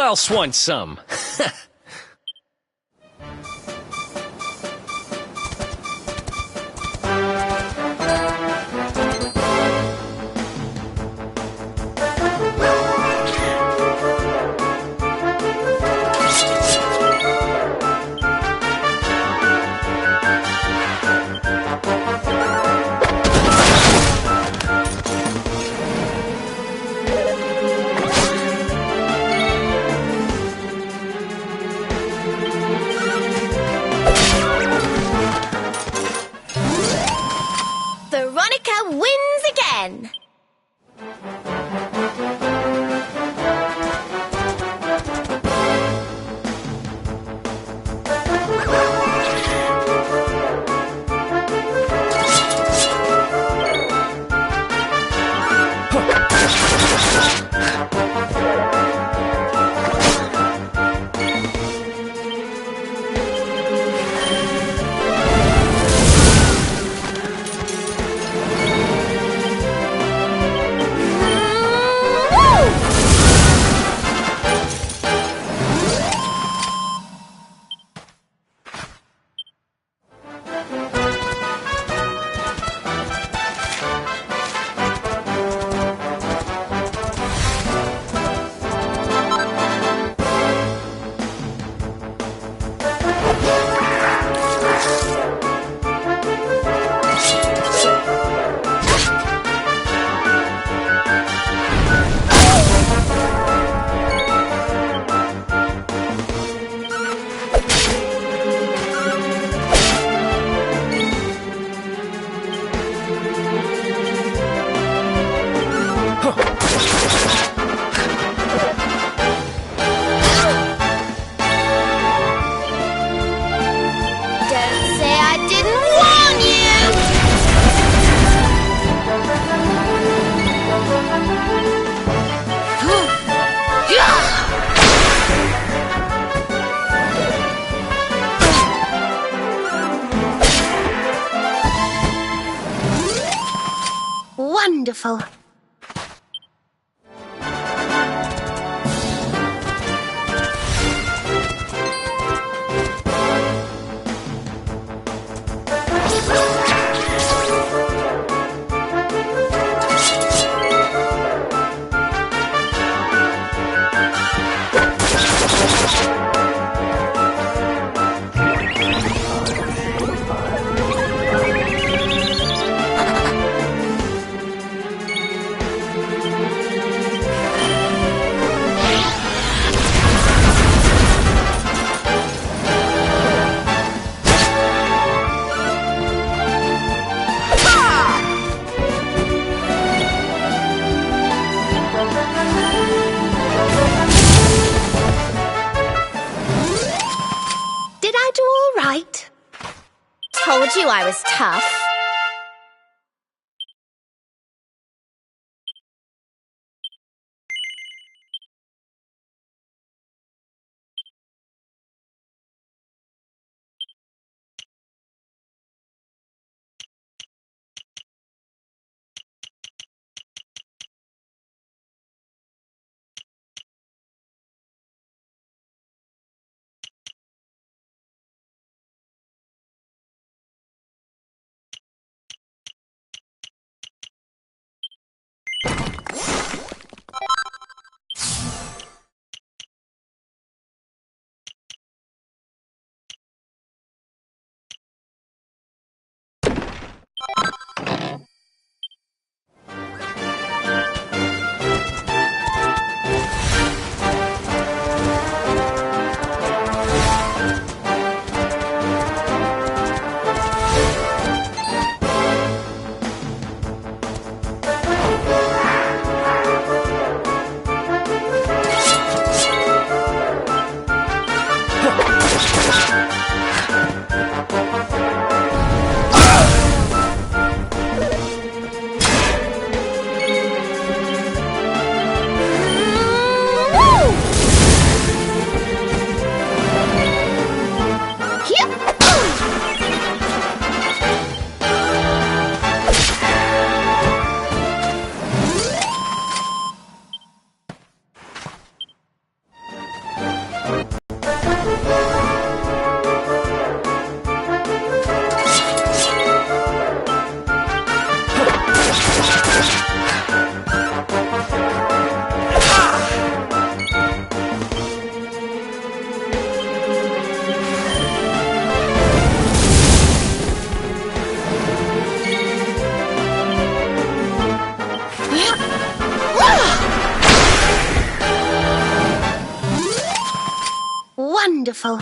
else wants some? Veronica wins again. Wonderful. Did I do all right? Told you I was tough. Wonderful.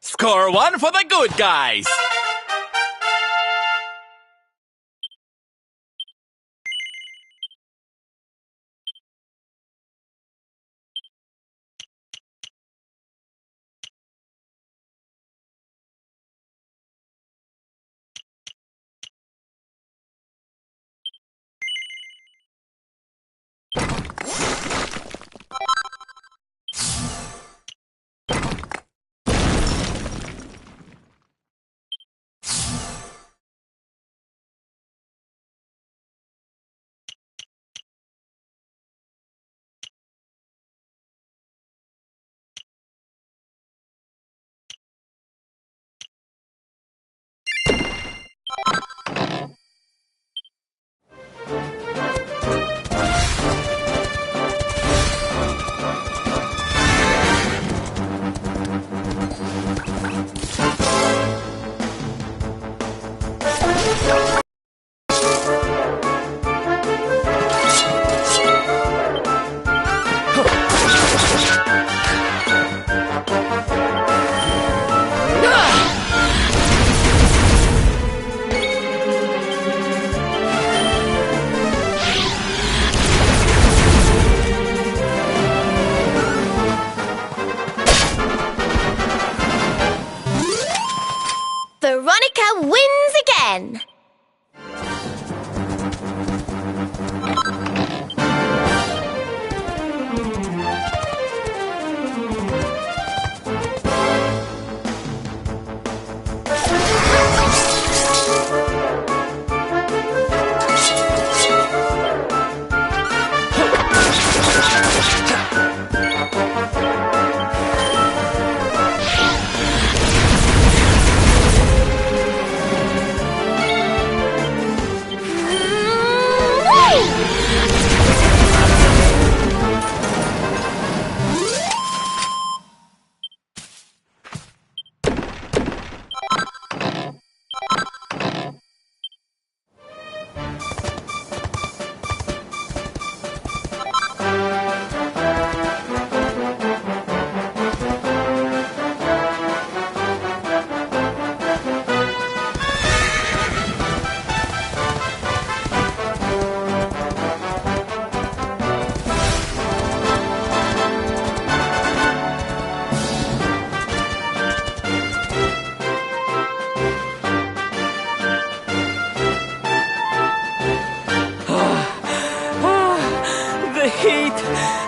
Score one for the good guys! Veronica wins again!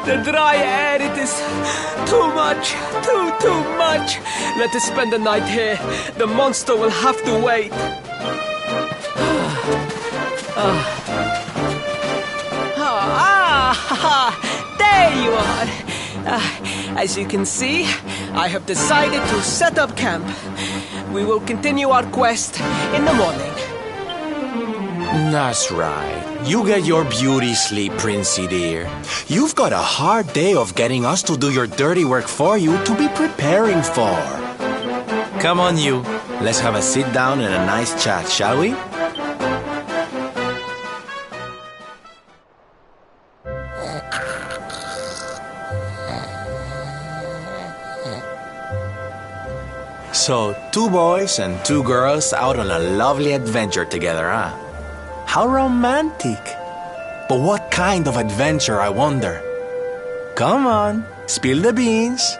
The dry air, it is too much, too much. Let us spend the night here. The monster will have to wait. There you are. As you can see, I have decided to set up camp. We will continue our quest in the morning. That's right. You get your beauty sleep, Princey dear. You've got a hard day of getting us to do your dirty work for you to be preparing for. Come on, you. Let's have a sit down and a nice chat, shall we? So, 2 boys and 2 girls out on a lovely adventure together, huh? How romantic! But what kind of adventure, I wonder? Come on, spill the beans.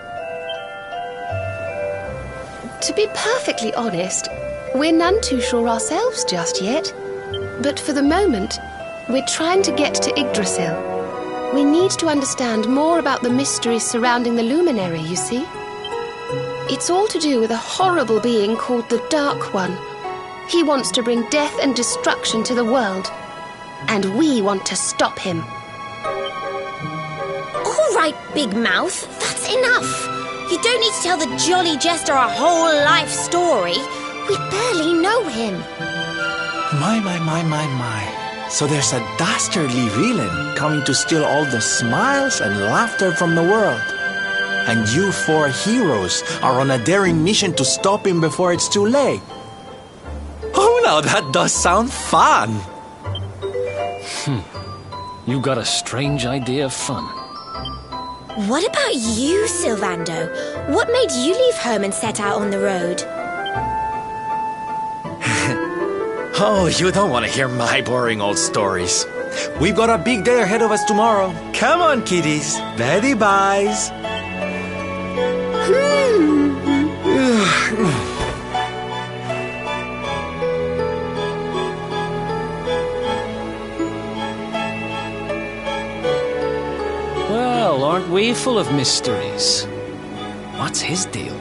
To be perfectly honest, we're none too sure ourselves just yet. But for the moment, we're trying to get to Yggdrasil. We need to understand more about the mysteries surrounding the luminary, you see. It's all to do with a horrible being called the Dark One. He wants to bring death and destruction to the world. and we want to stop him. All right, Big Mouth, that's enough. You don't need to tell the Jolly Jester a whole life story. We barely know him. My. So there's a dastardly villain coming to steal all the smiles and laughter from the world. And you four heroes are on a daring mission to stop him before it's too late. Oh, now that does sound fun. You got a strange idea of fun. What about you, Sylvando? What made you leave home and set out on the road? Oh, you don't want to hear my boring old stories. We've got a big day ahead of us tomorrow. Come on, kiddies. Betty buys. Well, aren't we full of mysteries? What's his deal?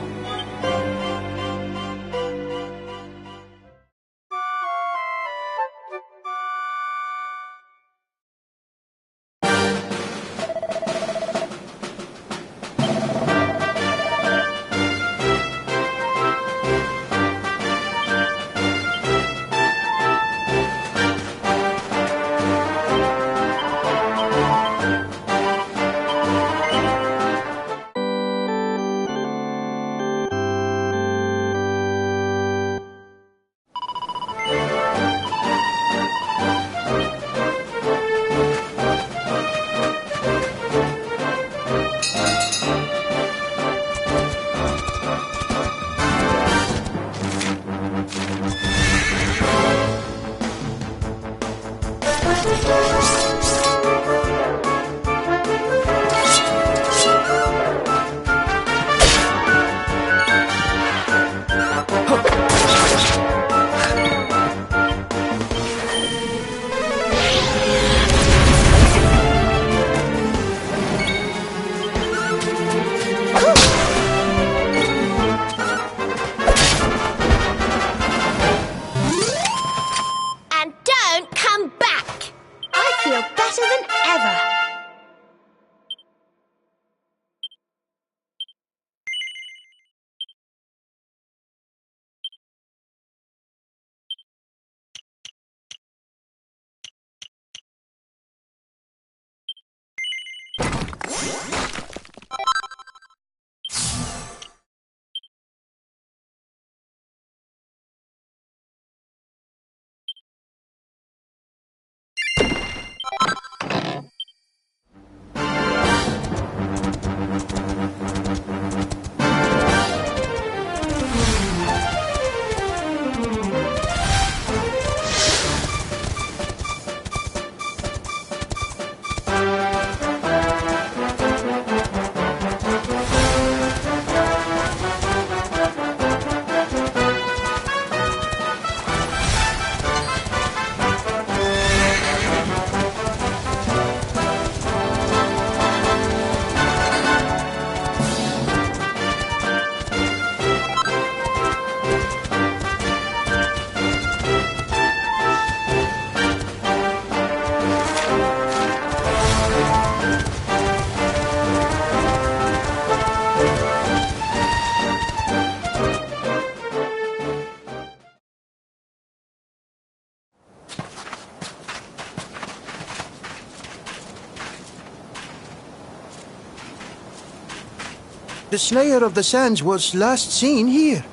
The Slayer of the Sands was last seen here.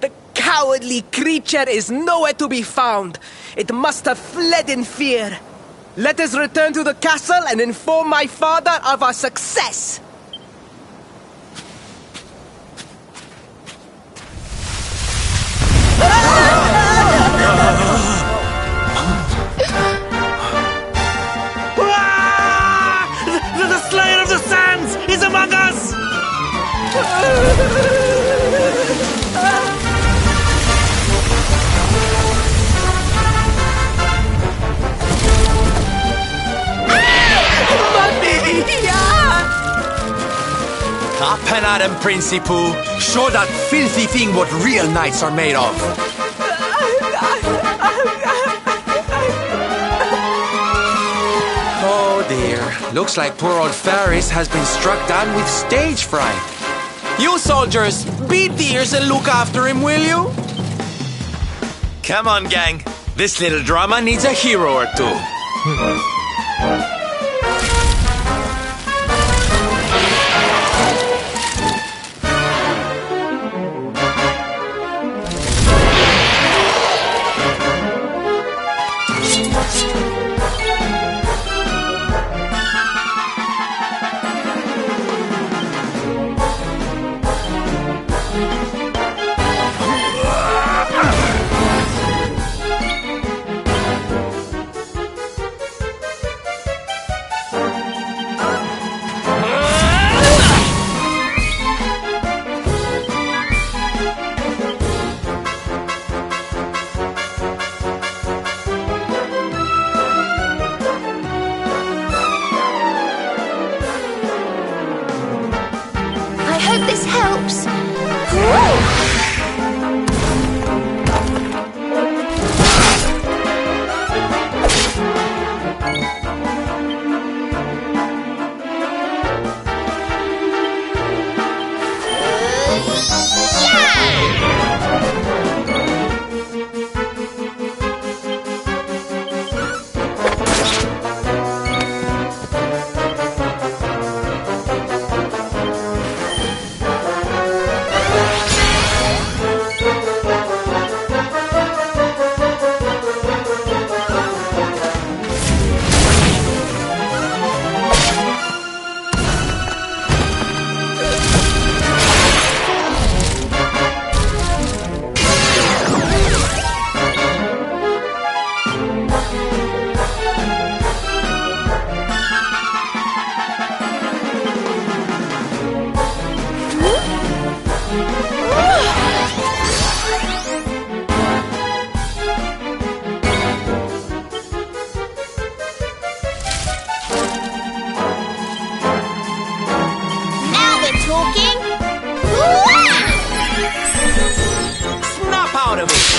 The cowardly creature is nowhere to be found. It must have fled in fear. Let us return to the castle and inform my father of our success. The Slayer of the Sands is among us! Up and at him, Principoo. Show that filthy thing what real knights are made of. Looks like poor old Ferris has been struck down with stage fright. You soldiers, beat the ears and look after him, will you? Come on, gang. This little drama needs a hero or two. I hope this helps. Now we're talking. Snap out of it!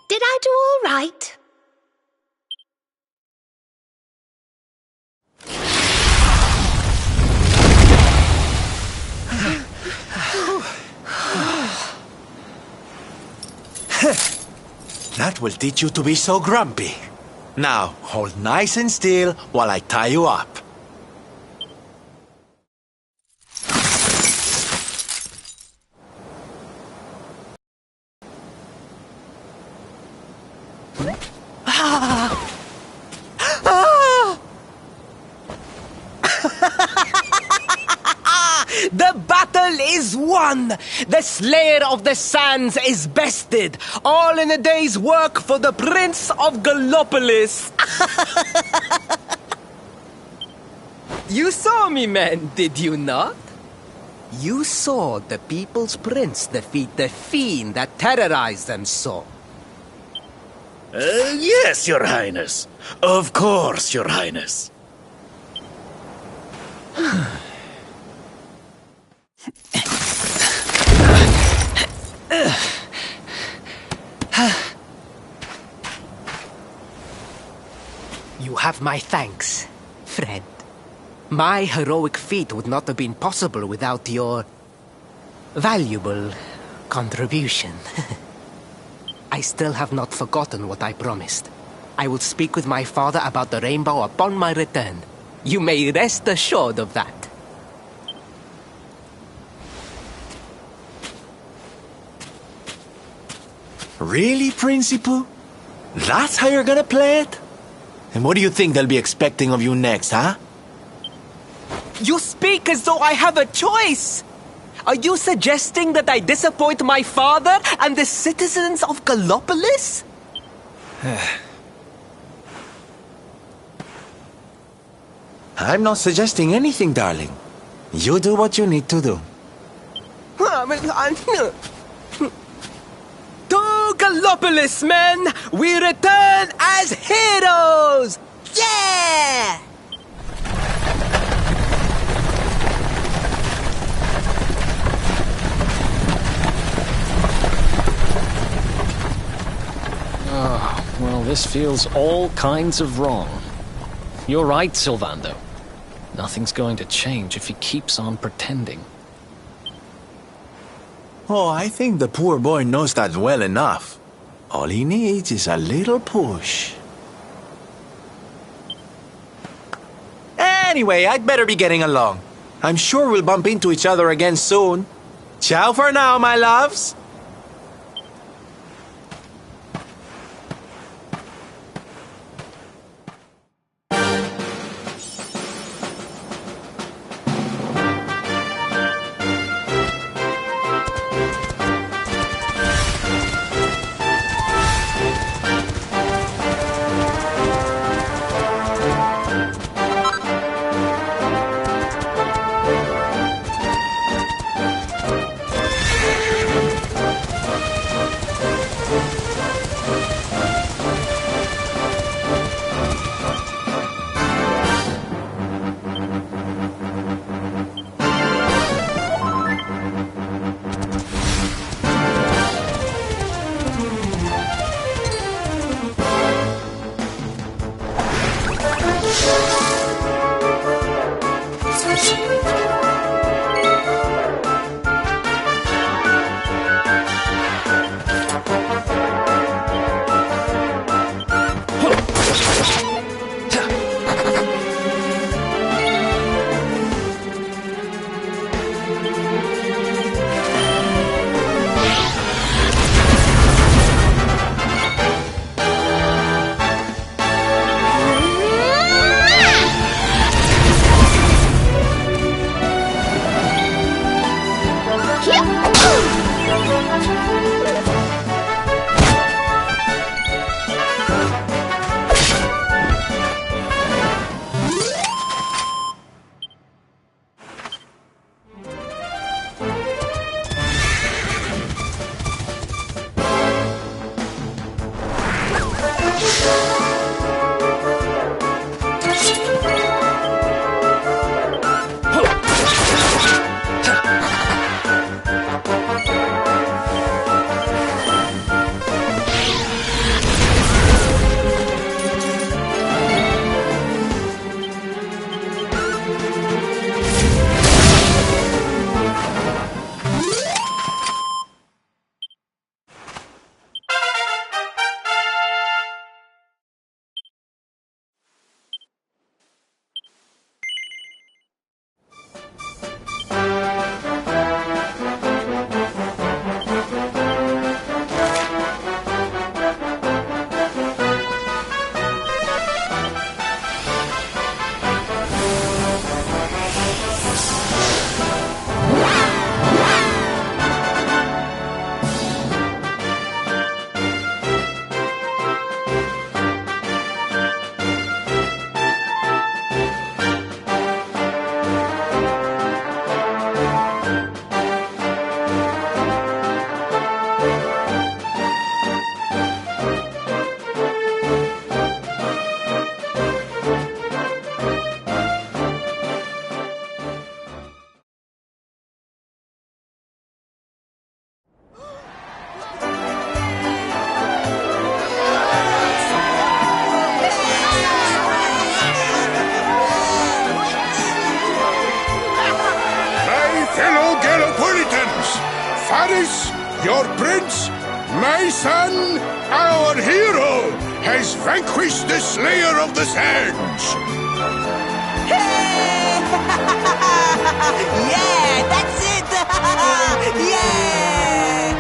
Did I do all right? That will teach you to be so grumpy. Now, hold nice and still while I tie you up. The battle is won! The Slayer of the Sands is bested! All in a day's work for the Prince of Gallopolis! You saw me, men, did you not? You saw the People's Prince defeat the fiend that terrorized them so. Yes, Your Highness. Of course, Your Highness. You have my thanks, friend. My heroic feat would not have been possible without your valuable contribution. I still have not forgotten what I promised. I will speak with my father about the rainbow upon my return. You may rest assured of that. Really, Principal? That's how you're gonna play it? And what do you think they'll be expecting of you next, huh? You speak as though I have a choice! Are you suggesting that I disappoint my father and the citizens of Gallopolis? I'm not suggesting anything, darling. You do what you need to do. To Gallopolis, men! We return as heroes! Yeah! Well, this feels all kinds of wrong. You're right, Sylvando. Nothing's going to change if he keeps on pretending. Oh, I think the poor boy knows that well enough. All he needs is a little push. Anyway, I'd better be getting along. I'm sure we'll bump into each other again soon. Ciao for now, my loves. Your prince, my son, our hero, has vanquished the Slayer of the Sands. Yeah, that's it! Yeah!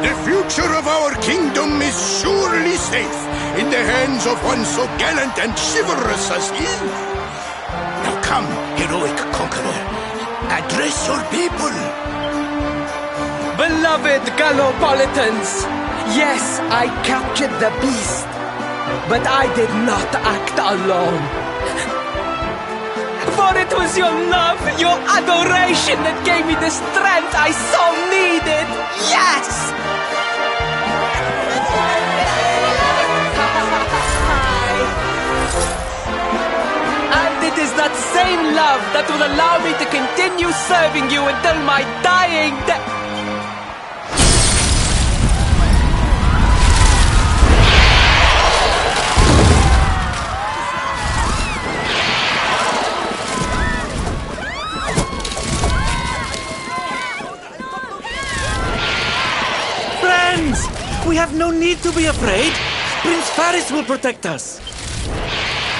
The future of our kingdom is surely safe in the hands of one so gallant and chivalrous as he. Now come, heroic conqueror, address your people. Beloved Gallopolitans, yes, I captured the beast, but I did not act alone. For it was your love, your adoration that gave me the strength I so needed. Yes! And it is that same love that will allow me to continue serving you until my dying day. We have no need to be afraid. Prince Faris will protect us.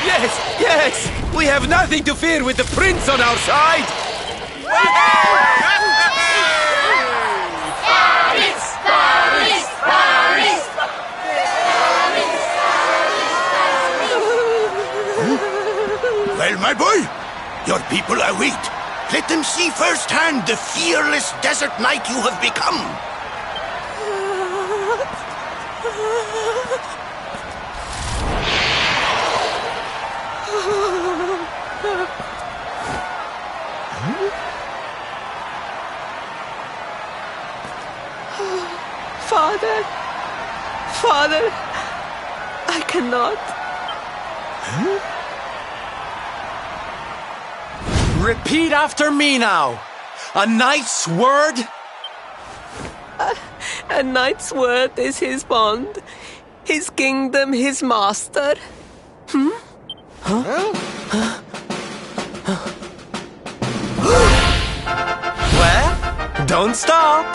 Yes, yes! We have nothing to fear with the prince on our side! Faris! Faris! Faris! Well, my boy, your people await. Let them see firsthand the fearless desert knight you have become. Father, Father, I cannot. Repeat after me now. A knight's word? A knight's word is his bond, his kingdom, his master. Well, don't stop.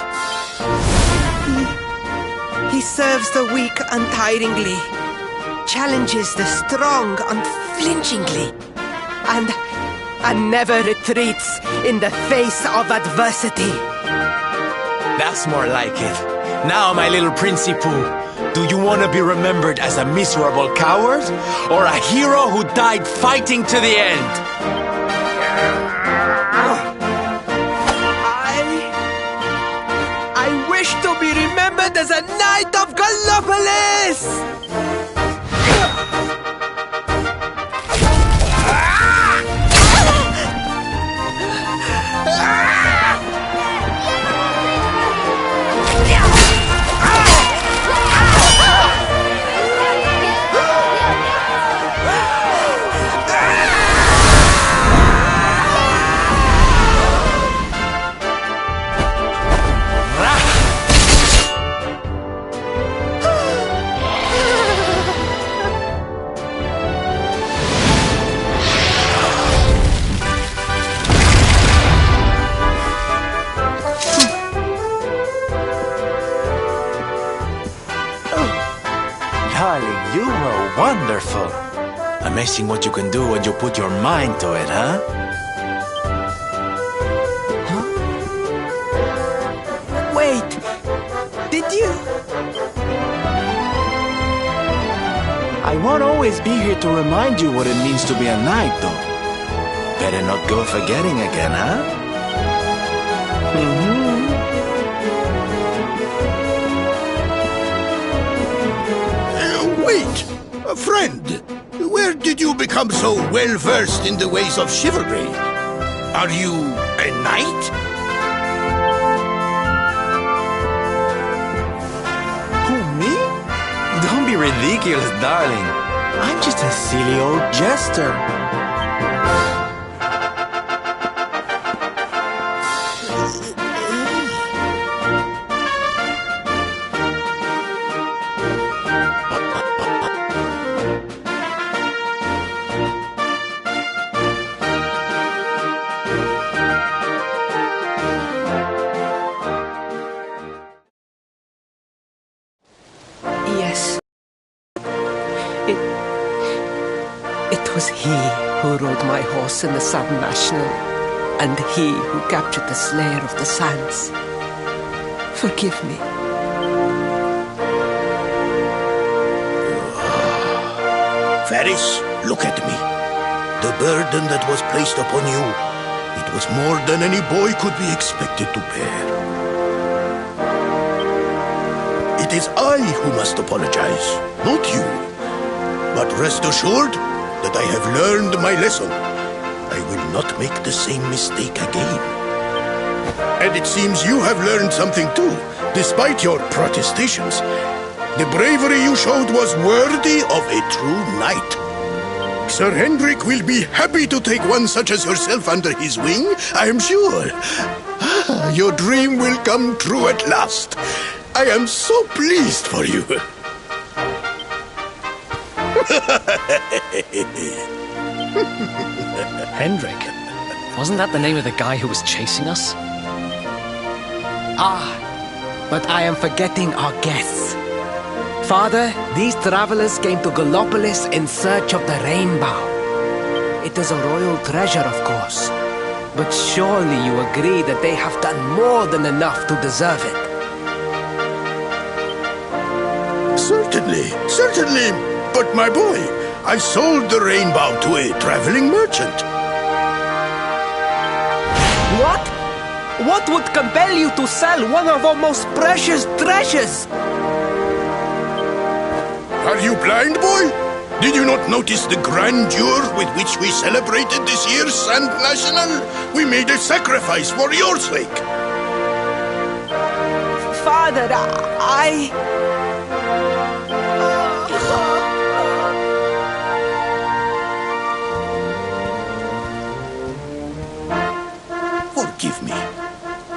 He serves the weak untiringly, challenges the strong unflinchingly, and never retreats in the face of adversity. That's more like it. Now, my little Princey Pooh, do you want to be remembered as a miserable coward or a hero who died fighting to the end? I wish to be remembered as a knight of Gallopolis! Darling, you were wonderful. Amazing what you can do when you put your mind to it, huh? Wait, did you? I won't always be here to remind you what it means to be a knight, though. Better not go forgetting again, huh? Wait, friend. Where did you become so well-versed in the ways of chivalry? Are you a knight? Who, me? Don't be ridiculous, darling. I'm just a silly old jester. was he who rode my horse in the Sun National, and he who captured the Slayer of the Sands. Forgive me. Varys, look at me. The burden that was placed upon you, it was more than any boy could be expected to bear. It is I who must apologize, not you. But rest assured that I have learned my lesson. I will not make the same mistake again. And it seems you have learned something too, despite your protestations. The bravery you showed was worthy of a true knight. Sir Hendrik will be happy to take one such as yourself under his wing, I am sure. Your dream will come true at last. I am so pleased for you. Hendrik? Wasn't that the name of the guy who was chasing us? Ah, but I am forgetting our guests. Father, these travelers came to Gallopolis in search of the rainbow. It is a royal treasure, of course. But surely you agree that they have done more than enough to deserve it. Certainly, certainly. But my boy, I sold the rainbow to a traveling merchant. What? What would compel you to sell one of our most precious treasures? Are you blind, boy? Did you not notice the grandeur with which we celebrated this year's Sand National? We made a sacrifice for your sake. Father, I... Forgive me.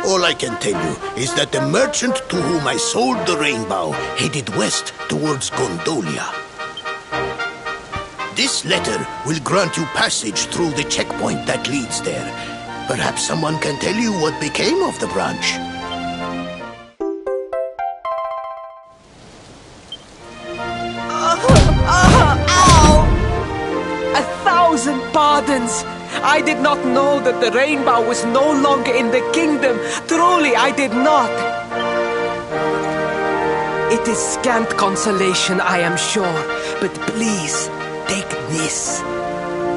All I can tell you is that the merchant to whom I sold the rainbow headed west towards Gondolia. This letter will grant you passage through the checkpoint that leads there. Perhaps someone can tell you what became of the branch. Ow! 1,000 pardons! I did not know that the rainbow was no longer in the kingdom. Truly, I did not. It is scant consolation, I am sure. But please, take this.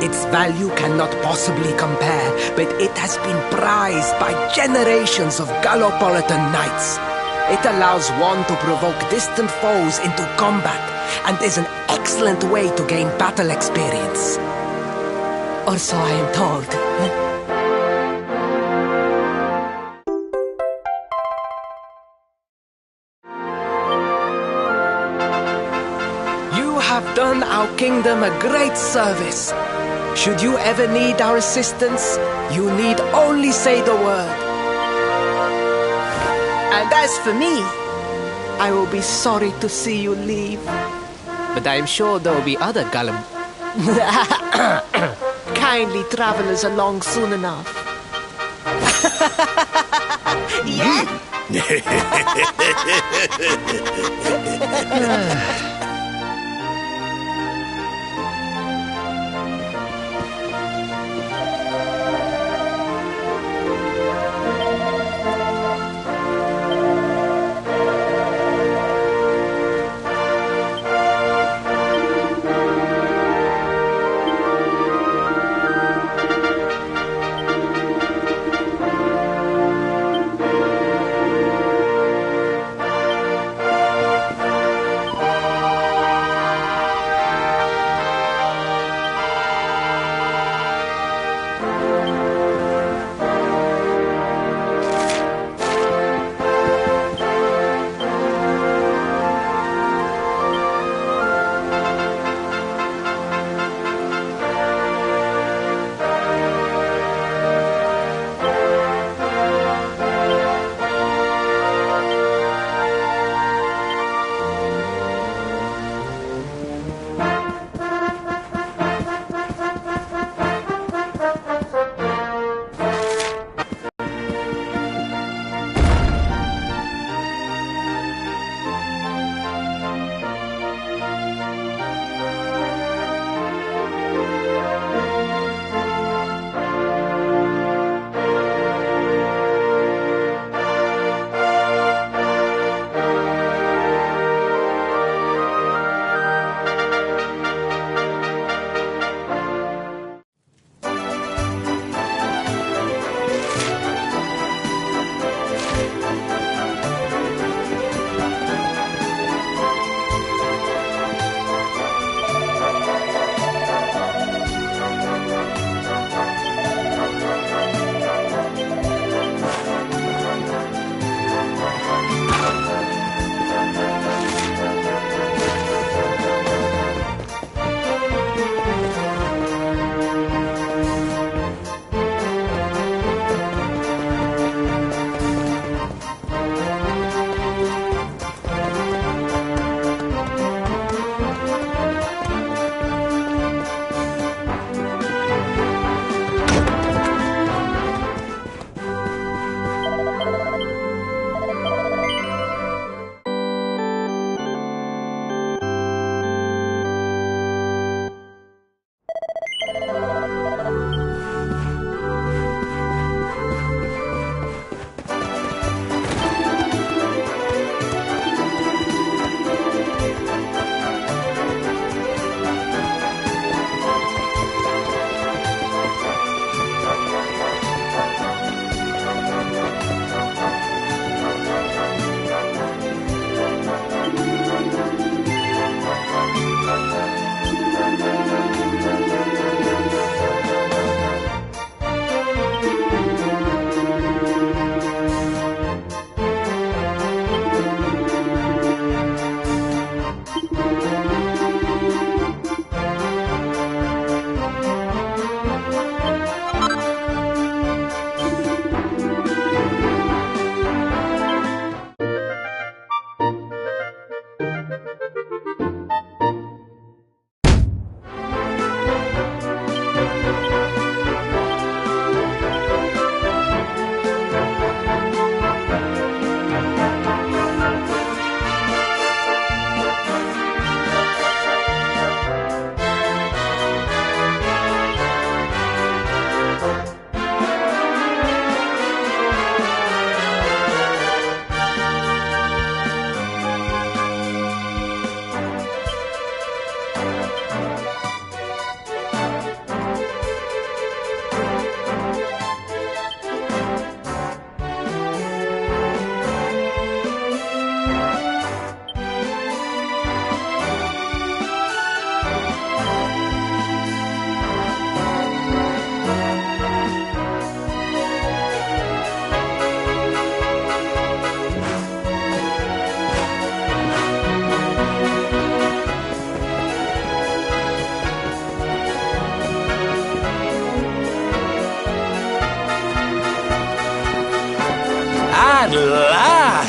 Its value cannot possibly compare, but it has been prized by generations of Gallopolitan knights. It allows one to provoke distant foes into combat, and is an excellent way to gain battle experience. Or so I am told. You have done our kingdom a great service. Should you ever need our assistance, you need only say the word. And as for me, I will be sorry to see you leave. But I am sure there will be other kindly travelers along soon enough. Yeah.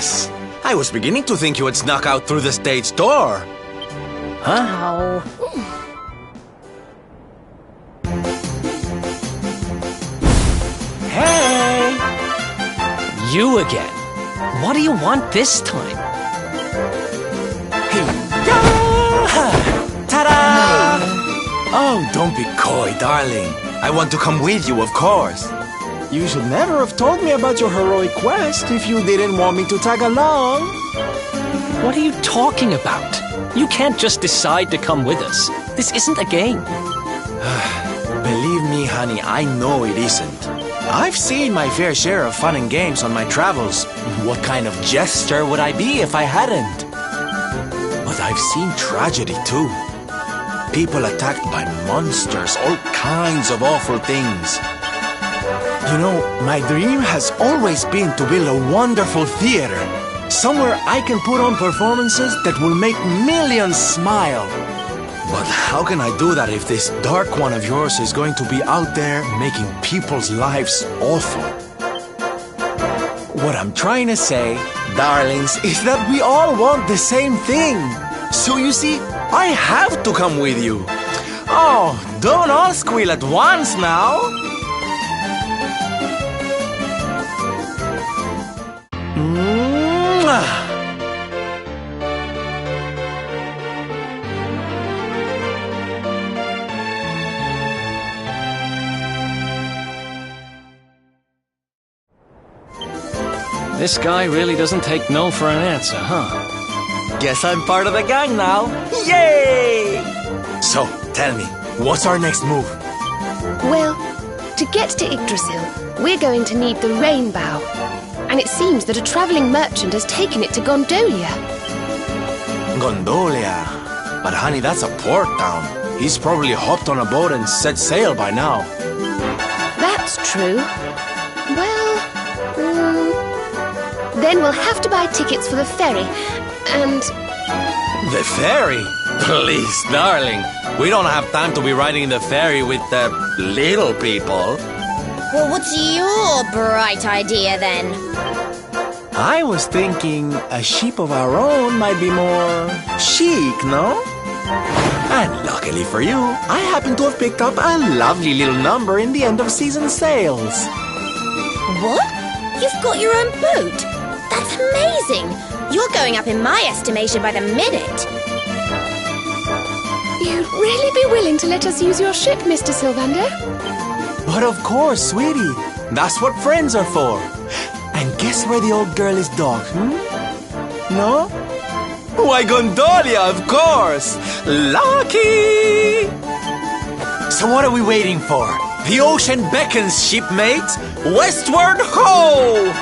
Yes. I was beginning to think you had snuck out through the stage door. Huh? Hey! You again. What do you want this time? Ta-da! Oh, don't be coy, darling. I want to come with you, of course. You should never have told me about your heroic quest if you didn't want me to tag along. What are you talking about? You can't just decide to come with us. This isn't a game. Believe me, honey, I know it isn't. I've seen my fair share of fun and games on my travels. What kind of jester would I be if I hadn't? But I've seen tragedy too. People attacked by monsters, all kinds of awful things. You know, my dream has always been to build a wonderful theater. Somewhere I can put on performances that will make millions smile. But how can I do that if this dark one of yours is going to be out there making people's lives awful? What I'm trying to say, darlings, is that we all want the same thing. So you see, I have to come with you. Oh, don't all squeal at once now. Mwah. This guy really doesn't take no for an answer, huh? Guess I'm part of the gang now. Yay! So, tell me, what's our next move? Well, to get to Yggdrasil, we're going to need the rainbow. And it seems that a travelling merchant has taken it to Gondolia. Gondolia. But honey, that's a port town. He's probably hopped on a boat and set sail by now. That's true. Well, then we'll have to buy tickets for the ferry, and... The ferry? Please, darling. We don't have time to be riding the ferry with the little people. Well, what's your bright idea then? I was thinking a ship of our own might be more chic, no? And luckily for you, I happen to have picked up a lovely little number in the end of season sales. What? You've got your own boat? That's amazing! You're going up in my estimation by the minute. You'd really be willing to let us use your ship, Mr. Sylvander? But of course, sweetie. That's what friends are for. And guess where the old girl is docked, No? Why, Gondolia, of course! Lucky! So what are we waiting for? The ocean beckons, shipmates! Westward ho!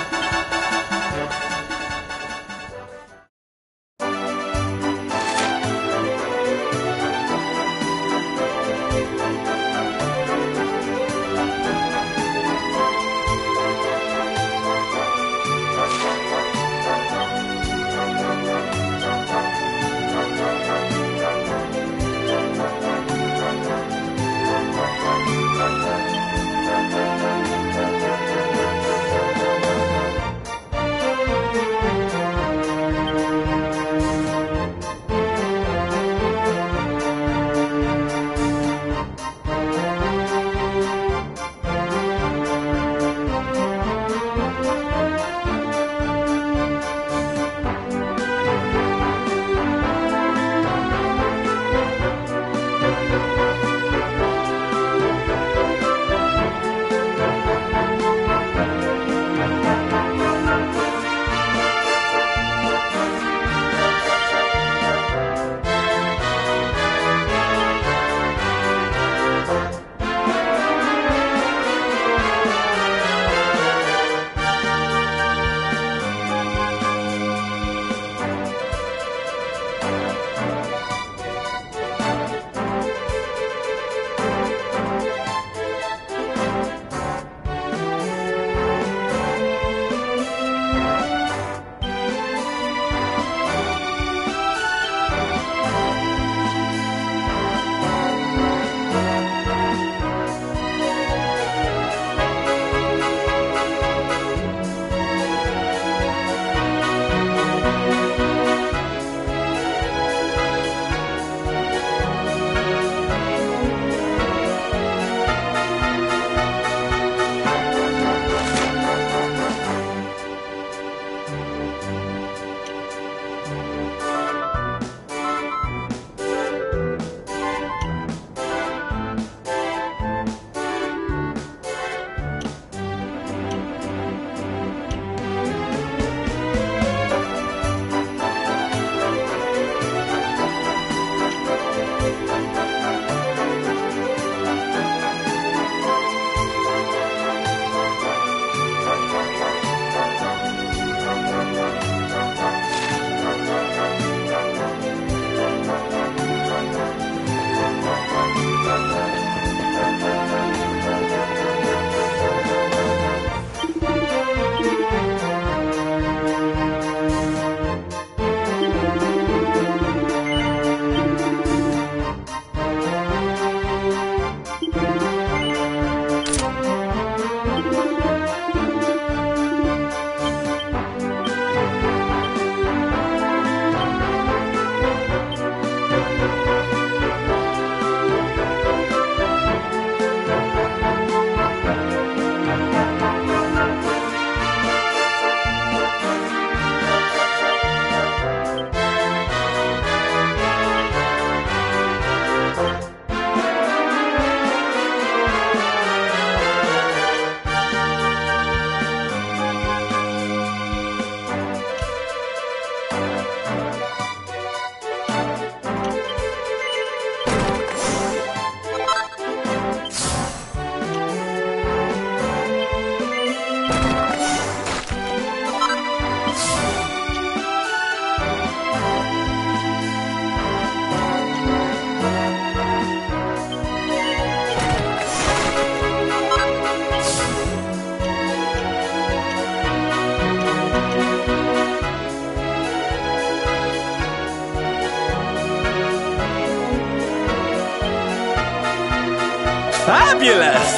Fabulous!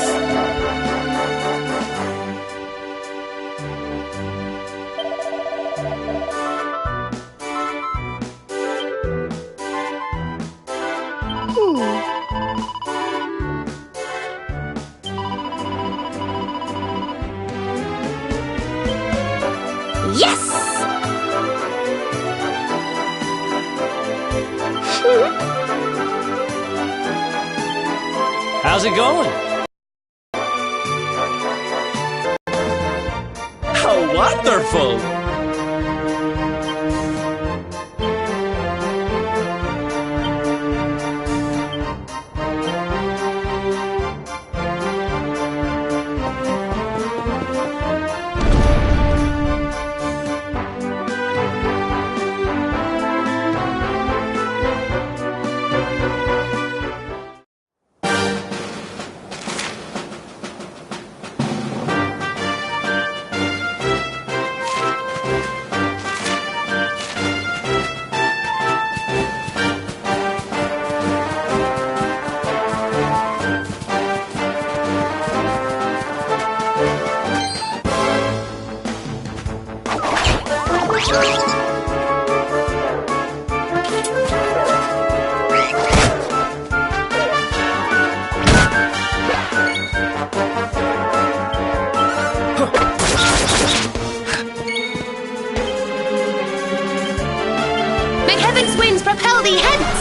Yes! How's it going? How wonderful! May heaven's winds propel thee hence!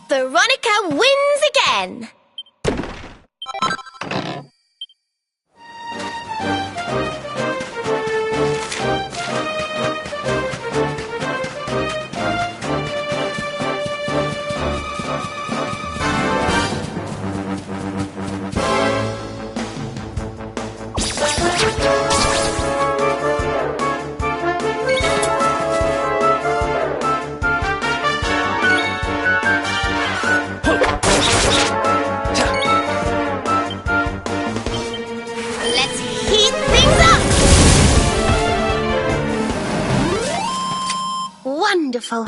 Veronica wins again! Let's heat things up! Wonderful.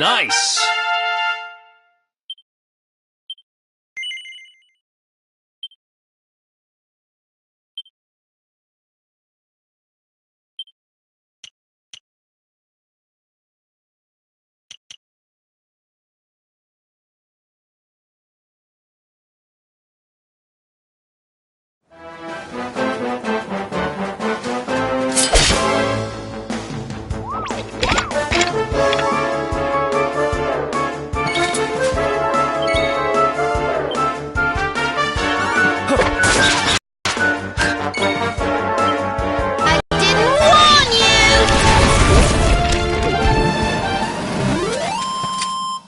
Nice!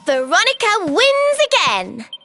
Veronica wins again!